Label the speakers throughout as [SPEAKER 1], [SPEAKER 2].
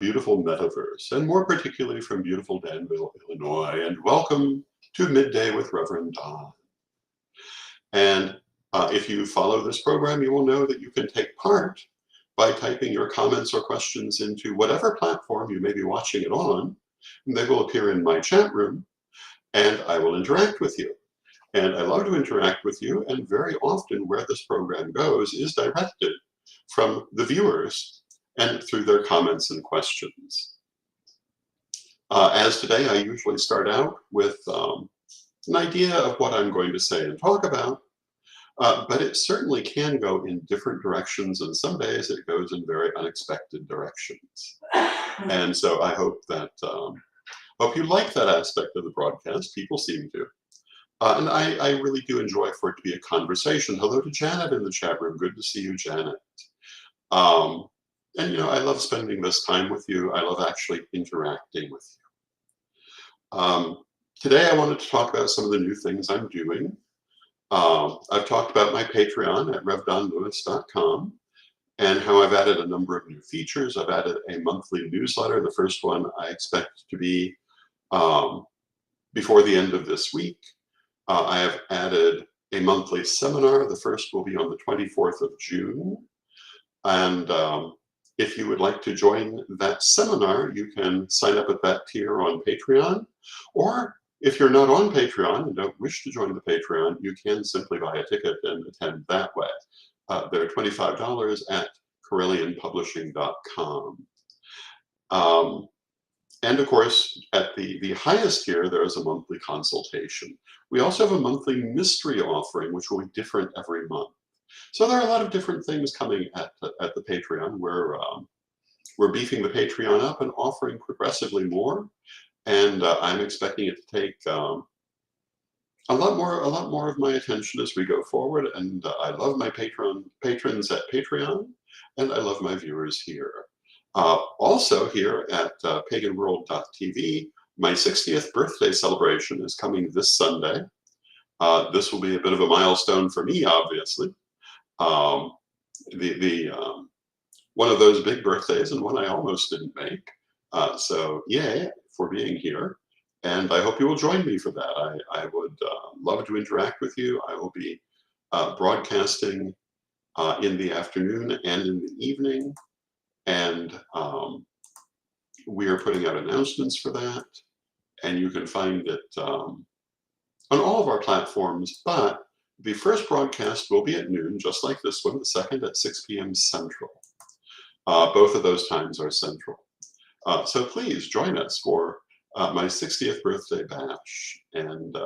[SPEAKER 1] beautiful metaverse, and more particularly from beautiful Danville, Illinois. And welcome to Midday with Reverend Don. And if you follow this program, you will know that you can take part by typing your comments or questions into whatever platform you may be watching it on. And they will appear in my chat room, and I will interact with you. And I love to interact with you, and very often where this program goes is directed from the viewers and through their comments and questions. As today, I usually start out with an idea of what I'm going to say and talk about, but it certainly can go in different directions, and some days it goes in very unexpected directions. And so I hope that hope you like that aspect of the broadcast. People seem to. And I really do enjoy for it to be a conversation. Hello to Janet in the chat room. Good to see you, Janet. And I love spending this time with you. I love actually interacting with you. Today I wanted to talk about some of the new things I'm doing. I've talked about my Patreon at revdonlewis.com and how I've added a number of new features. I've added a monthly newsletter. The first one I expect to be before the end of this week. I have added a monthly seminar. The first will be on the 24th of June. And if you would like to join that seminar, you can sign up at that tier on Patreon. Or if you're not on Patreon and don't wish to join the Patreon, you can simply buy a ticket and attend that way. They're $25 at CorellianPublishing.com. And of course, at the highest tier, there is a monthly consultation. We also have a monthly mystery offering, which will be different every month. So there are a lot of different things coming at the Patreon. We're beefing the Patreon up and offering progressively more. And I'm expecting it to take a lot more of my attention as we go forward. And I love my patrons at Patreon, and I love my viewers here. Also here at paganworld.tv, my 60th birthday celebration is coming this Sunday. This will be a bit of a milestone for me, obviously. One of those big birthdays and one I almost didn't make. So yay for being here. And I hope you will join me for that. I would love to interact with you. I will be broadcasting in the afternoon and in the evening. And we are putting out announcements for that. And you can find it on all of our platforms. But the first broadcast will be at noon, just like this one. The second at 6 p.m. Central. Both of those times are Central. So please join us for my 60th birthday bash. And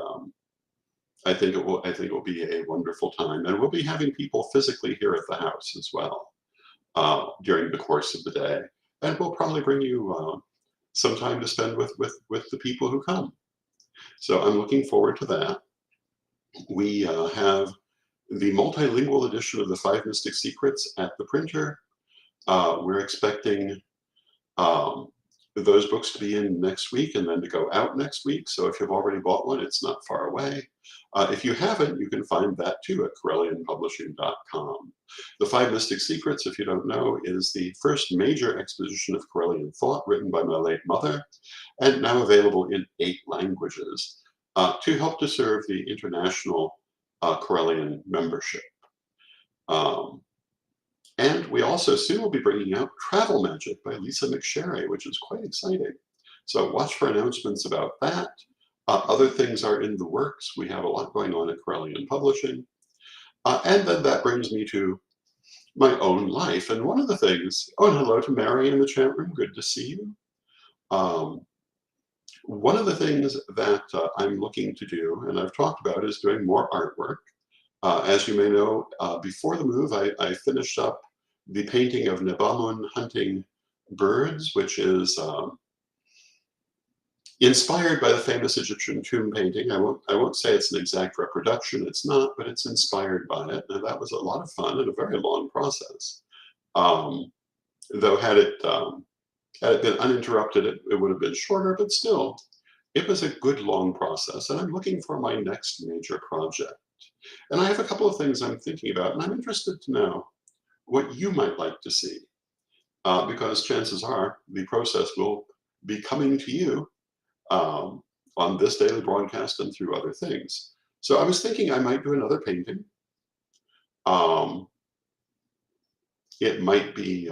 [SPEAKER 1] I think it will be a wonderful time. And we'll be having people physically here at the house as well. During the course of the day, and we'll probably bring you some time to spend with the people who come. So I'm looking forward to that. We have the multilingual edition of the 5 Mystic Secrets at the printer. We're expecting those books to be in next week and then to go out next week. So if you've already bought one, it's not far away. If you haven't, you can find that too at CorellianPublishing.com. The 5 Mystic Secrets, if you don't know, is the first major exposition of Corellian thought written by my late mother, and now available in 8 languages to help to serve the international Corellian membership. And we also soon will be bringing out Travel Magic by Lisa McSherry, which is quite exciting. So watch for announcements about that. Other things are in the works. We have a lot going on at Corellian Publishing. And then that brings me to my own life. And one of the things, oh, and hello to Mary in the chat room. Good to see you. One of the things that I'm looking to do, and I've talked about, is doing more artwork. As you may know, before the move, I finished up the painting of Nebamun hunting birds, which is inspired by the famous Egyptian tomb painting. I won't say it's an exact reproduction. It's not, but it's inspired by it. And that was a lot of fun and a very long process. Though had it been uninterrupted, it would have been shorter, but still, it was a good long process. And I'm looking for my next major project. And I have a couple of things I'm thinking about, and I'm interested to know what you might like to see. because chances are the process will be coming to you um, on this daily broadcast and through other things. So I was thinking I might do another painting. Um, it might be,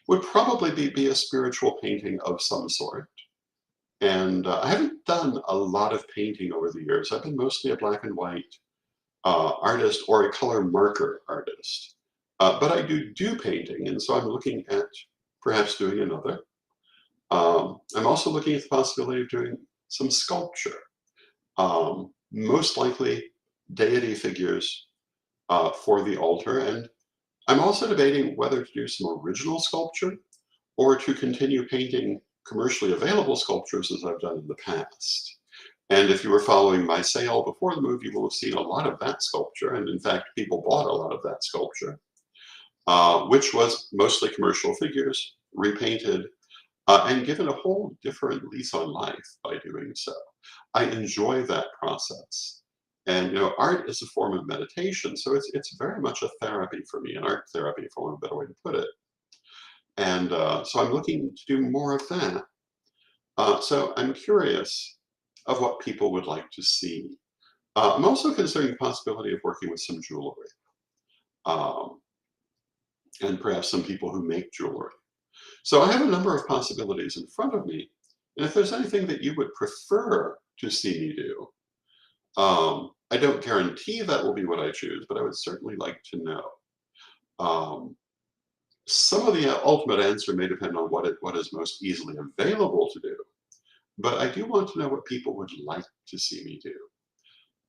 [SPEAKER 1] would probably be a spiritual painting of some sort. And I haven't done a lot of painting over the years. I've been mostly a black and white artist or a color marker artist. But I do painting, and so I'm looking at perhaps doing another. I'm also looking at the possibility of doing some sculpture, most likely deity figures for the altar. And I'm also debating whether to do some original sculpture or to continue painting commercially available sculptures as I've done in the past. And if you were following my sale before the move, you will have seen a lot of that sculpture. And in fact, people bought a lot of that sculpture, which was mostly commercial figures, repainted, and given a whole different lease on life by doing so. I enjoy that process. And art is a form of meditation, so it's very much a therapy for me, an art therapy, for want of a better way to put it. And so I'm looking to do more of that. So I'm curious of what people would like to see. I'm also considering the possibility of working with some jewelry, um, and perhaps some people who make jewelry. So I have a number of possibilities in front of me. And if there's anything that you would prefer to see me do, I don't guarantee that will be what I choose, but I would certainly like to know. Um, some of the ultimate answer may depend on what is most easily available to do, but I do want to know what people would like to see me do.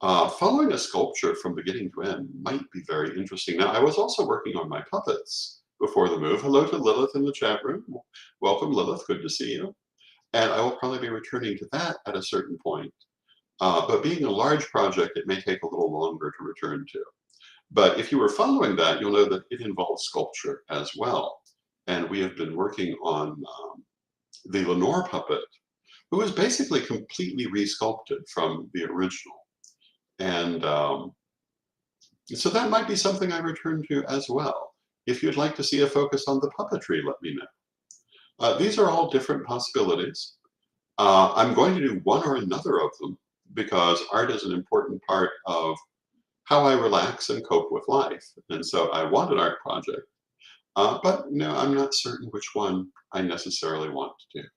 [SPEAKER 1] Following a sculpture from beginning to end might be very interesting. Now, I was also working on my puppets before the move. Hello to Lilith in the chat room. Welcome, Lilith. Good to see you. And I will probably be returning to that at a certain point. But being a large project, it may take a little longer to return to. But if you were following that, you'll know that it involves sculpture as well. And we have been working on the Lenore puppet, who is basically completely resculpted from the original. And so that might be something I return to as well. If you'd like to see a focus on the puppetry, let me know. These are all different possibilities. I'm going to do one or another of them because art is an important part of how I relax and cope with life. And so I want an art project, but I'm not certain which one I necessarily want to do.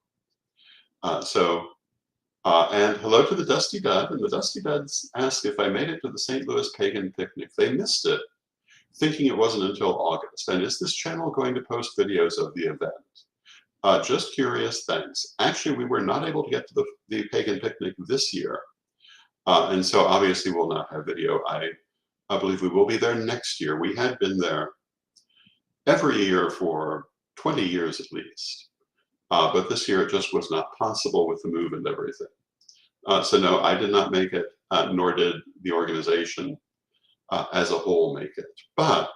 [SPEAKER 1] And hello to the Dusty Dud. And the Dusty Duds asked if I made it to the St. Louis Pagan Picnic. They missed it, thinking it wasn't until August. And is this channel going to post videos of the event? Just curious, thanks. Actually, we were not able to get to the Pagan Picnic this year. And so obviously we'll not have video. I believe we will be there next year. We had been there every year for 20 years at least. But this year it just was not possible with the move and everything. So no, I did not make it, nor did the organization as a whole make it. But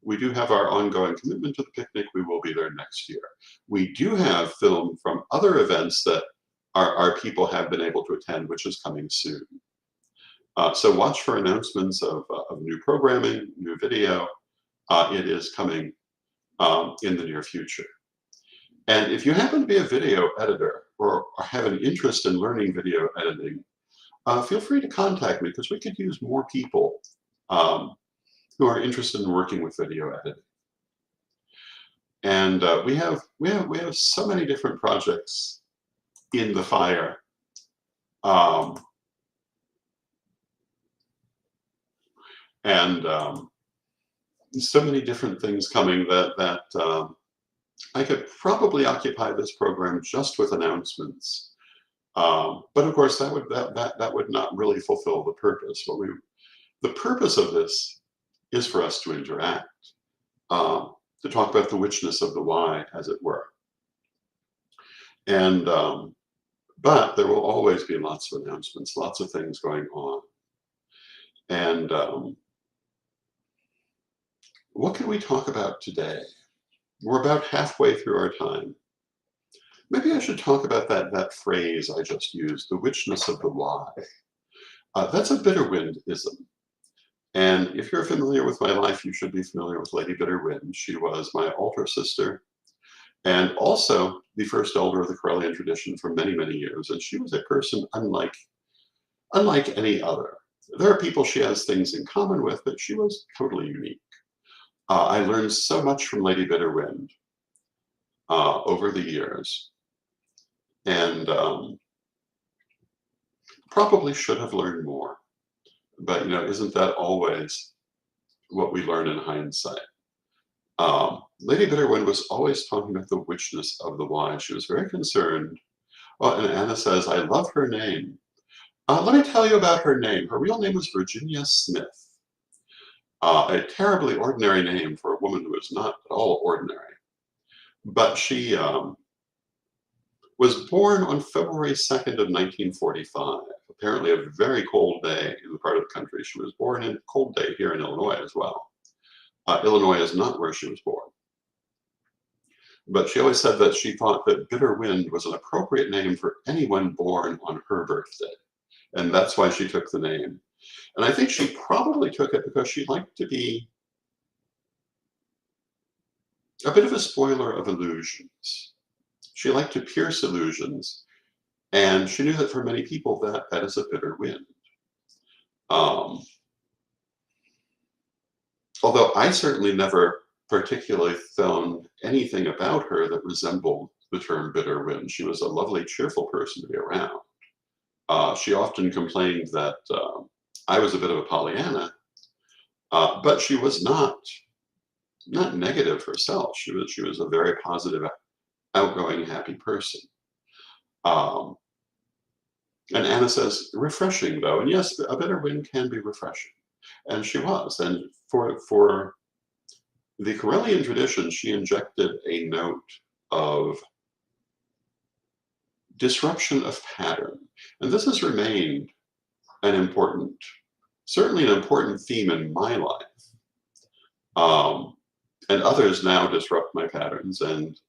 [SPEAKER 1] we do have our ongoing commitment to the picnic. We will be there next year. We do have film from other events that our people have been able to attend, which is coming soon. So watch for announcements of new programming, new video. It is coming in the near future. And if you happen to be a video editor or have an interest in learning video editing, feel free to contact me because we could use more people who are interested in working with video editing. And we have so many different projects in the fire. So many different things coming that I could probably occupy this program just with announcements. But of course, that would not really fulfill the purpose. The purpose of this is for us to interact, to talk about the whichness of the why, as it were. And but there will always be lots of announcements, lots of things going on. And what can we talk about today? We're about halfway through our time. Maybe I should talk about that phrase I just used, the whichness of the why. That's a Bitterwind-ism. And if you're familiar with my life, you should be familiar with Lady Bitterwind. She was my altar sister and also the first elder of the Corellian tradition for many, many years. And she was a person unlike any other. There are people she has things in common with, but she was totally unique. I learned so much from Lady Bitterwind over the years, and probably should have learned more. But isn't that always what we learn in hindsight? Lady Bitterwind was always talking about the witchness of the wise. She was very concerned. Well, and Anna says, I love her name. Let me tell you about her name. Her real name was Virginia Smith, a terribly ordinary name for a woman who is not at all ordinary. But she was born on February 2nd of 1945, apparently a very cold day in the part of the country. She was born in a cold day here in Illinois as well. Illinois is not where she was born. But she always said that she thought that Bitterwind was an appropriate name for anyone born on her birthday. And that's why she took the name. And I think she probably took it because she liked to be a bit of a spoiler of illusions. She liked to pierce illusions. And she knew that for many people, that is a bitter wind. Although I certainly never particularly found anything about her that resembled the term bitter wind. She was a lovely, cheerful person to be around. She often complained that I was a bit of a Pollyanna, but she was not negative herself. She was a very positive, outgoing, happy person. And Anna says, refreshing though, and yes, a bitter wind can be refreshing, and she was. And for the Corellian tradition, she injected a note of disruption of pattern, and this has remained certainly an important theme in my life. And others now disrupt my patterns. And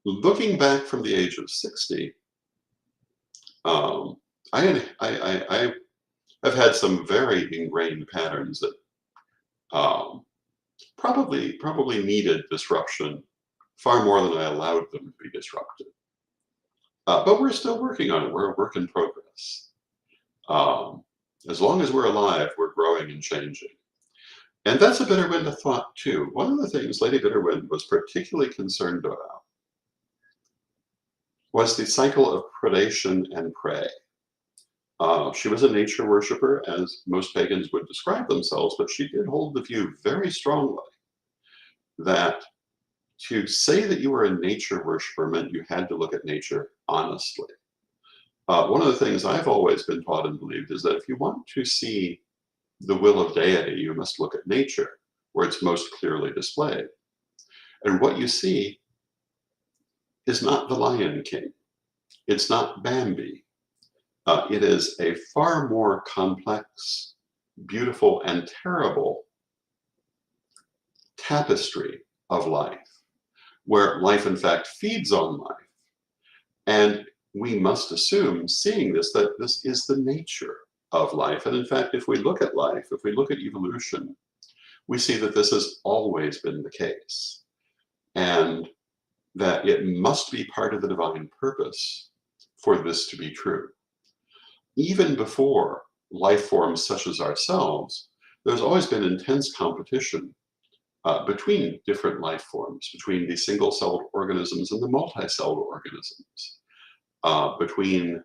[SPEAKER 1] looking back from the age of 60, I have had some very ingrained patterns that probably needed disruption far more than I allowed them to be disrupted. But we're still working on it. We're a work in progress. As long as we're alive, we're growing and changing. And that's a Bitterwind thought too. One of the things Lady Bitterwind was particularly concerned about was the cycle of predation and prey. She was a nature worshiper, as most pagans would describe themselves, but she did hold the view very strongly that to say that you were a nature worshiper meant you had to look at nature honestly. One of the things I've always been taught and believed is that if you want to see the will of deity, you must look at nature, where it's most clearly displayed. And what you see is not the Lion King. It's not Bambi. It is a far more complex, beautiful, and terrible tapestry of life, where life in fact feeds on life. And we must assume, seeing this, that this is the nature of life. And in fact, if we look at life, if we look at evolution, we see that this has always been the case, and that it must be part of the divine purpose for this to be true. Even before life forms such as ourselves, there's always been intense competition between different life forms, between the single-celled organisms and the multi-celled organisms, between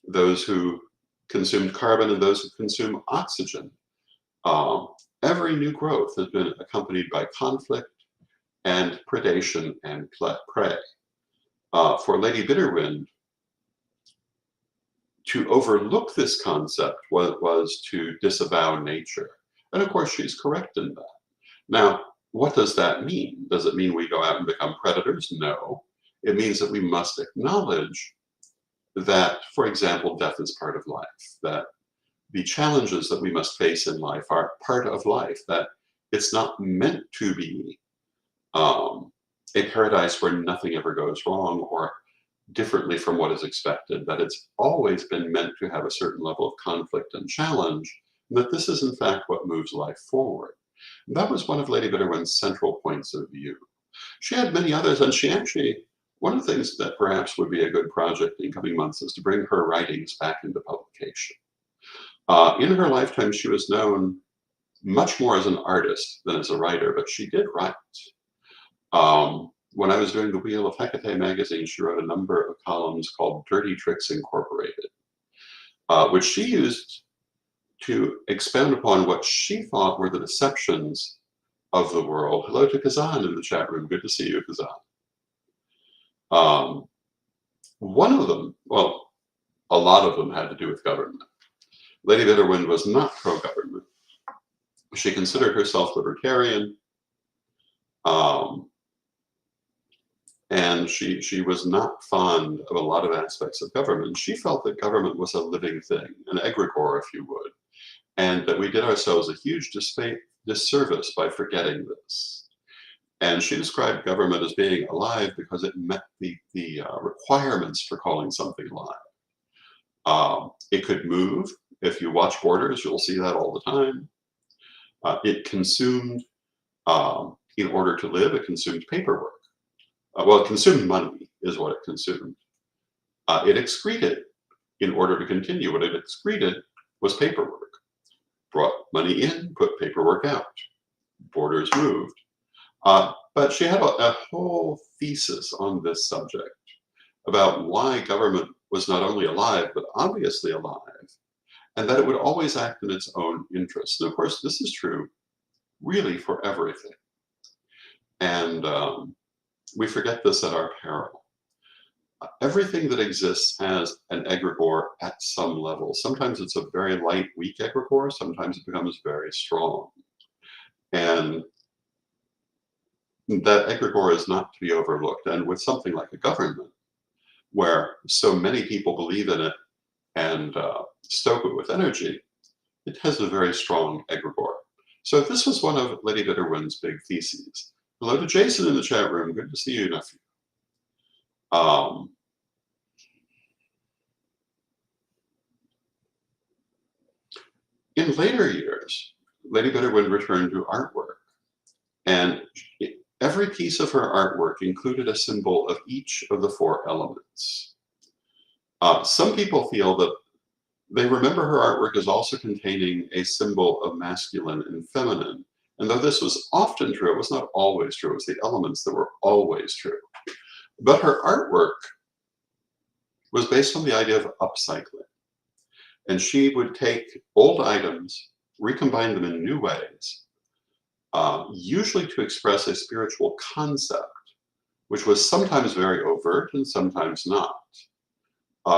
[SPEAKER 1] those who consumed carbon and those who consume oxygen. Every new growth has been accompanied by conflict and predation and prey. For Lady Bitterwind, to overlook this concept was to disavow nature. And of course, she's correct in that. Now, what does that mean? Does it mean we go out and become predators? No. It means that we must acknowledge that, for example, death is part of life, that the challenges that we must face in life are part of life, that it's not meant to be a paradise where nothing ever goes wrong or differently from what is expected, that it's always been meant to have a certain level of conflict and challenge, that this is in fact what moves life forward. That was one of Lady Bitterwind's central points of view. She had many others, and she actually, one of the things that perhaps would be a good project in coming months is to bring her writings back into publication. In her lifetime, she was known much more as an artist than as a writer, but she did write. When I was doing the Wheel of Hecate magazine, she wrote a number of columns called Dirty Tricks Incorporated, which she used to expound upon what she thought were the deceptions of the world. Hello to Kazan in the chat room. Good to see you, Kazan. One of them, well, a lot of them had to do with government. Lady Bitterwind was not pro-government. She considered herself libertarian, and she was not fond of a lot of aspects of government. She felt that government was a living thing, an egregore, if you would, and that we did ourselves a huge disservice by forgetting this. And she described government as being alive because it met the requirements for calling something alive. It could move. If you watch Borders, you'll see that all the time. It consumed, in order to live, it consumed paperwork. Well, it consumed money is what it consumed. It excreted in order to continue. What it excreted was paperwork. Brought money in, put paperwork out. Borders moved. But she had a whole thesis on this subject about why government was not only alive, but obviously alive, and that it would always act in its own interests. And of course, this is true really for everything. And we forget this at our peril. Everything that exists has an egregore at some level. Sometimes it's a very light, weak egregore. Sometimes it becomes very strong. And that egregore is not to be overlooked. And with something like a government, where so many people believe in it and stoke it with energy, it has a very strong egregore. So this was one of Lady Bitterwind's big theses. Hello to Jason in the chat room. Good to see you, nephew. In later years, Lady Bitterwind returned to artwork, and every piece of her artwork included a symbol of each of the 4 elements. Some people feel that they remember her artwork as also containing a symbol of masculine and feminine. And though this was often true, it was not always true. It was the elements that were always true. But her artwork was based on the idea of upcycling. And she would take old items, recombine them in new ways, usually to express a spiritual concept, which was sometimes very overt and sometimes not.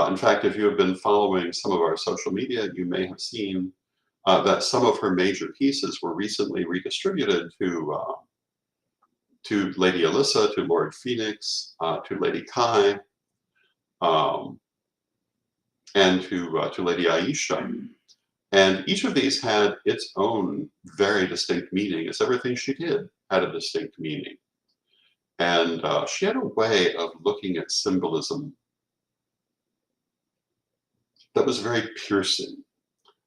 [SPEAKER 1] In fact, if you have been following some of our social media, you may have seen that some of her major pieces were recently redistributed to Lady Alyssa, to Lord Phoenix, to Lady Kai, and to Lady Aisha. And each of these had its own very distinct meaning, as everything she did had a distinct meaning. And she had a way of looking at symbolism that was very piercing.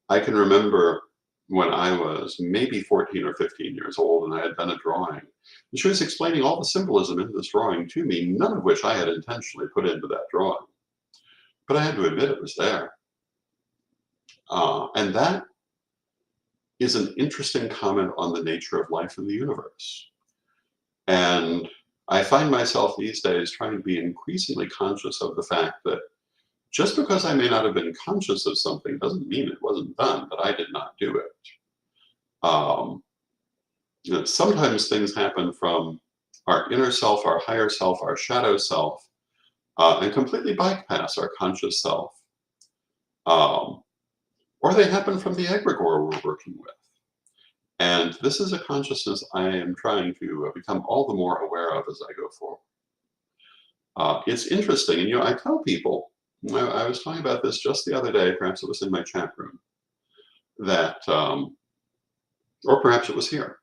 [SPEAKER 1] I can remember when I was maybe 14 or 15 years old and I had done a drawing. And she was explaining all the symbolism in this drawing to me, none of which I had intentionally put into that drawing. But I had to admit it was there. And that is an interesting comment on the nature of life in the universe. And I find myself these days trying to be increasingly conscious of the fact that just because I may not have been conscious of something doesn't mean it wasn't done, that I did not do it. You know, sometimes things happen from our inner self, our higher self, our shadow self, and completely bypass our conscious self. Or they happen from the egregore we're working with. And this is a consciousness I am trying to become all the more aware of as I go forward. It's interesting, and you know, I tell people, I was talking about this just the other day, perhaps it was in my chat room, that, or perhaps it was here,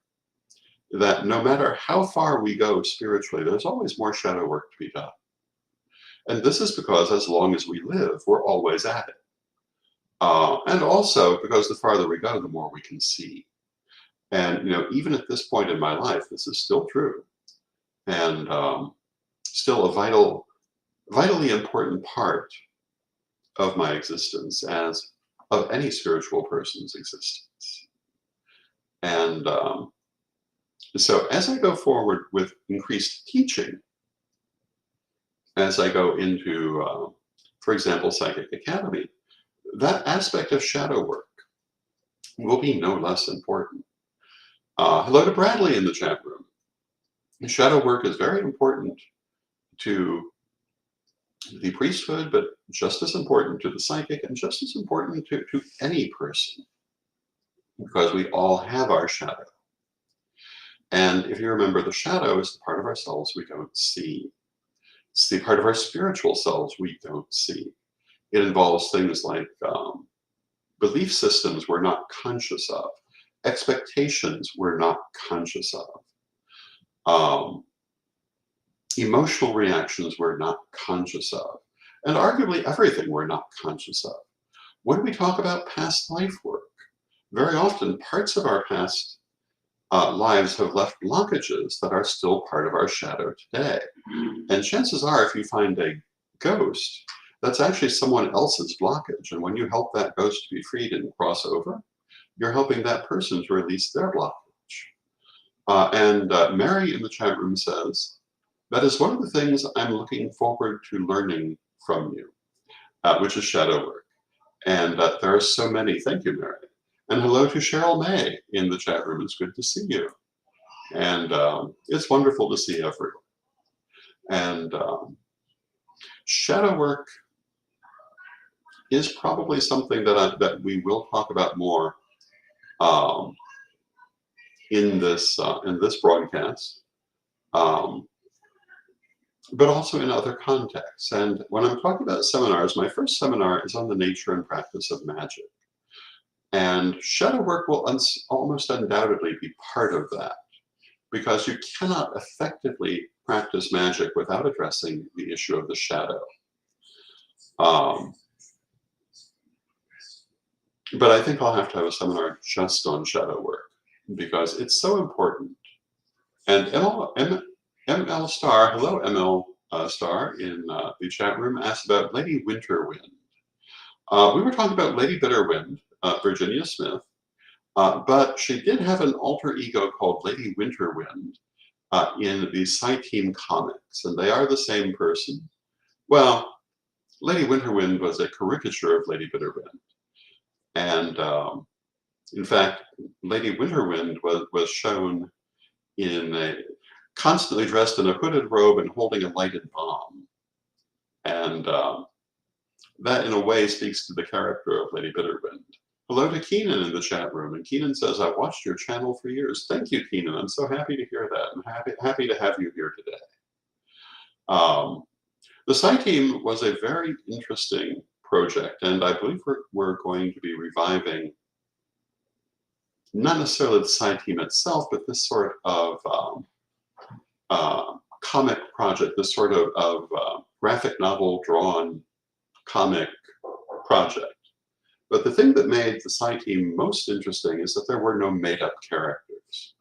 [SPEAKER 1] that no matter how far we go spiritually, there's always more shadow work to be done. And this is because as long as we live, we're always at it. And also because the farther we go, the more we can see. And even at this point in my life, this is still true, and still a vitally important part of my existence, as of any spiritual person's existence. And so as I go forward with increased teaching, as I go into, for example, Psychic Academy, that aspect of shadow work will be no less important. Hello to Bradley in the chat room. Shadow work is very important to the priesthood, but just as important to the psychic and just as important to any person, because we all have our shadow. And if you remember, the shadow is the part of ourselves we don't see. It's the part of our spiritual selves we don't see. It involves things like belief systems we're not conscious of, expectations we're not conscious of, emotional reactions we're not conscious of, and arguably everything we're not conscious of. When we talk about past life work, very often parts of our past lives have left blockages that are still part of our shadow today. And chances are, if you find a ghost, that's actually someone else's blockage. And when you help that ghost to be freed and cross over, you're helping that person to release their blockage. And Mary in the chat room says, that is one of the things I'm looking forward to learning from you, which is shadow work. And there are so many. Thank you, Mary. And hello to Cheryl May in the chat room. It's good to see you. And it's wonderful to see everyone. And shadow work is probably something that we will talk about more in this broadcast, but also in other contexts. And when I'm talking about seminars, my first seminar is on the nature and practice of magic. And shadow work will almost undoubtedly be part of that, because you cannot effectively practice magic without addressing the issue of the shadow. But I think I'll have to have a seminar just on shadow work, because it's so important. And ML Star, hello ML Star in the chat room, asked about Lady Winterwind. We were talking about Lady Bitterwind, Virginia Smith, but she did have an alter ego called Lady Winterwind in the Psi Team comics, and they are the same person. Well, Lady Winterwind was a caricature of Lady Bitterwind. And in fact, Lady Winterwind was shown in constantly dressed in a hooded robe and holding a lighted bomb. And that, in a way, speaks to the character of Lady Bitterwind. Hello to Keenan in the chat room. And Keenan says, I've watched your channel for years. Thank you, Keenan. I'm so happy to hear that. I'm happy to have you here today. The Psi Team was a very interesting project, and I believe we're going to be reviving not necessarily the Psi Team itself, but this sort of comic project, this sort of graphic novel drawn comic project. But the thing that made the Psi Team most interesting is that there were no made-up characters.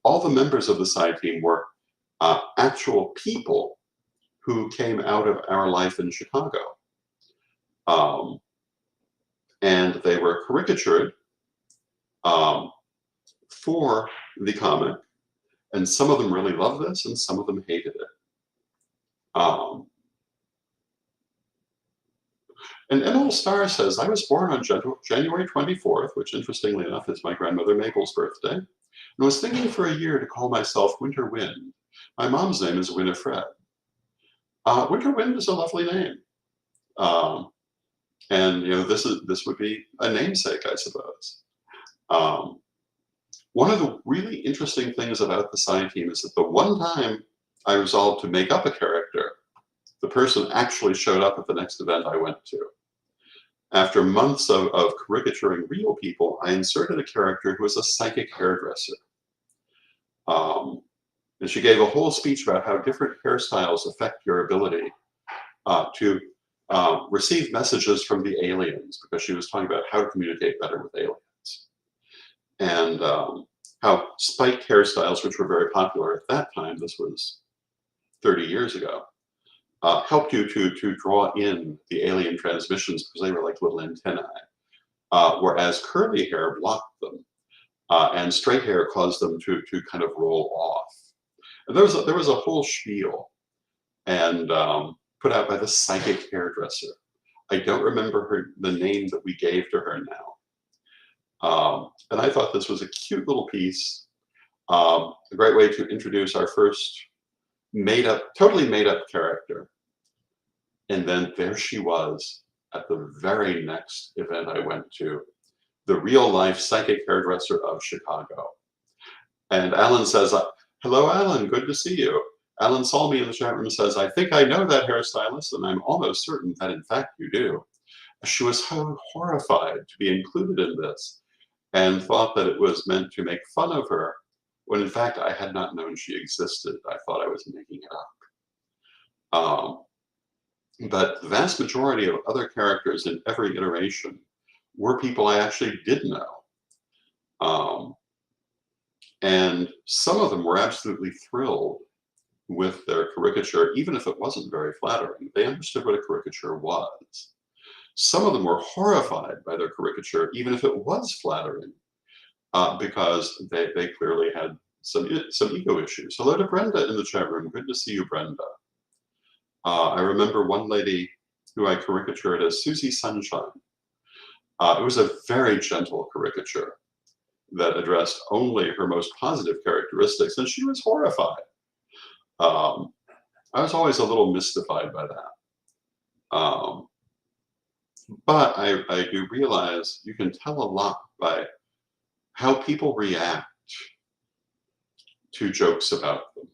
[SPEAKER 1] All the members of the Psi Team were actual people who came out of our life in Chicago. And they were caricatured for the comic, and some of them really loved this, and some of them hated it. And ML Star says, I was born on January 24th, which interestingly enough is my grandmother Mabel's birthday, and was thinking for a year to call myself Winter Wind. My mom's name is Winifred. Winter Wind is a lovely name. And this would be a namesake, I suppose. One of the really interesting things about the Psi Team is that the one time I resolved to make up a character, the person actually showed up at the next event I went to. After months of caricaturing real people, I inserted a character who was a psychic hairdresser. And she gave a whole speech about how different hairstyles affect your ability to received messages from the aliens because she was talking about how to communicate better with aliens. And how spiked hairstyles, which were very popular at that time, this was 30 years ago, helped you to draw in the alien transmissions because they were like little antennae, whereas curly hair blocked them, and straight hair caused them to kind of roll off. And there was a whole spiel, and put out by the psychic hairdresser. I don't remember the name that we gave to her now. And I thought this was a cute little piece, a great way to introduce our first totally made up character. And then there she was at the very next event I went to, the real life psychic hairdresser of Chicago. And Alan says, hello, Alan, good to see you. Alan saw me in the chat room and says, I think I know that hairstylist, and I'm almost certain that in fact you do. She was so horrified to be included in this and thought that it was meant to make fun of her, when in fact I had not known she existed. I thought I was making it up. But the vast majority of other characters in every iteration were people I actually did know. And some of them were absolutely thrilled with their caricature, even if it wasn't very flattering. They understood what a caricature was. Some of them were horrified by their caricature, even if it was flattering, because they clearly had some ego issues. Hello to Brenda in the chat room. Good to see you, Brenda. I remember one lady who I caricatured as Susie Sunshine. It was a very gentle caricature that addressed only her most positive characteristics, and she was horrified. I was always a little mystified by that. But I do realize you can tell a lot by how people react to jokes about them.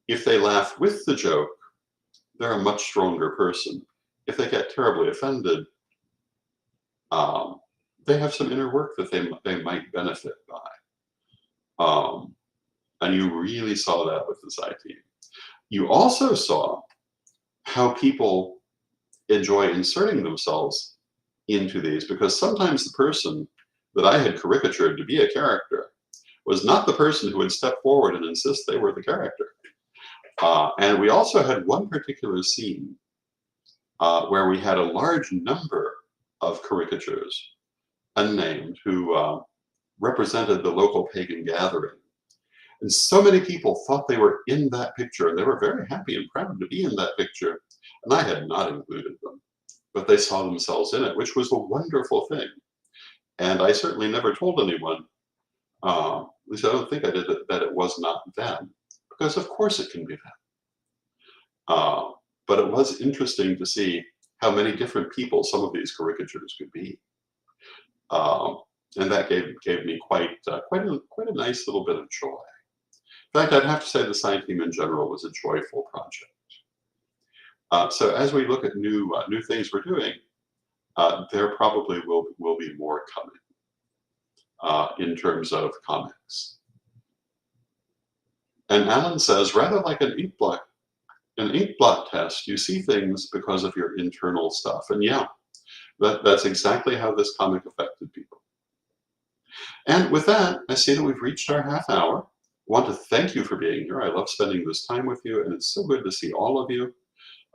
[SPEAKER 1] If they laugh with the joke, they're a much stronger person. If they get terribly offended, they have some inner work that they might benefit by. And you really saw that with this team. You also saw how people enjoy inserting themselves into these, because sometimes the person that I had caricatured to be a character was not the person who would step forward and insist they were the character. And we also had one particular scene where we had a large number of caricatures, unnamed, who represented the local pagan gathering. And so many people thought they were in that picture, and they were very happy and proud to be in that picture. And I had not included them, but they saw themselves in it, which was a wonderful thing. And I certainly never told anyone, at least I don't think I did, that it was not them, because of course it can be them. But it was interesting to see how many different people some of these caricatures could be. And that gave me quite a nice little bit of joy. In fact, I'd have to say the Sci Team in general was a joyful project. So as we look at new things we're doing, there probably will be more coming in terms of comics. And Alan says, rather like an ink blot test, you see things because of your internal stuff. And yeah, that's exactly how this comic affected people. And with that, I see that we've reached our half hour. I want to thank you for being here. I love spending this time with you, and it's so good to see all of you,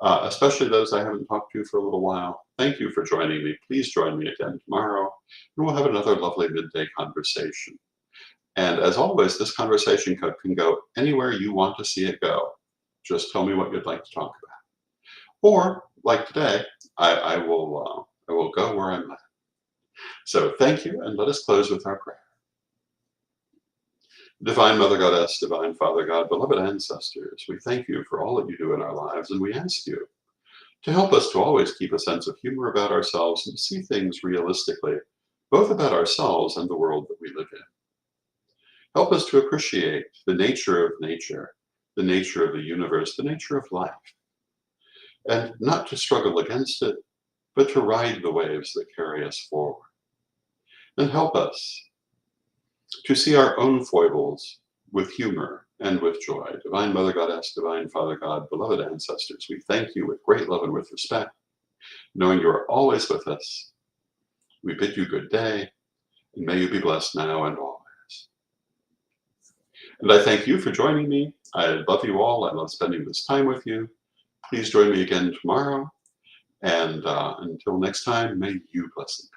[SPEAKER 1] especially those I haven't talked to for a little while. Thank you for joining me. Please join me again tomorrow, and we'll have another lovely midday conversation. And as always, this conversation can go anywhere you want to see it go. Just tell me what you'd like to talk about. Or, like today, I will go where I'm at. So thank you, and let us close with our prayer. Divine Mother Goddess, Divine Father God, beloved ancestors, we thank you for all that you do in our lives, and we ask you to help us to always keep a sense of humor about ourselves and to see things realistically, both about ourselves and the world that we live in. Help us to appreciate the nature of nature, the nature of the universe, the nature of life, and not to struggle against it, but to ride the waves that carry us forward. And help us to see our own foibles with humor and with joy. Divine Mother Goddess, Divine Father God, beloved ancestors, we thank you with great love and with respect. Knowing you are always with us, we bid you good day, and may you be blessed now and always. And I thank you for joining me. I love you all. I love spending this time with you. Please join me again tomorrow. And until next time, may you bless and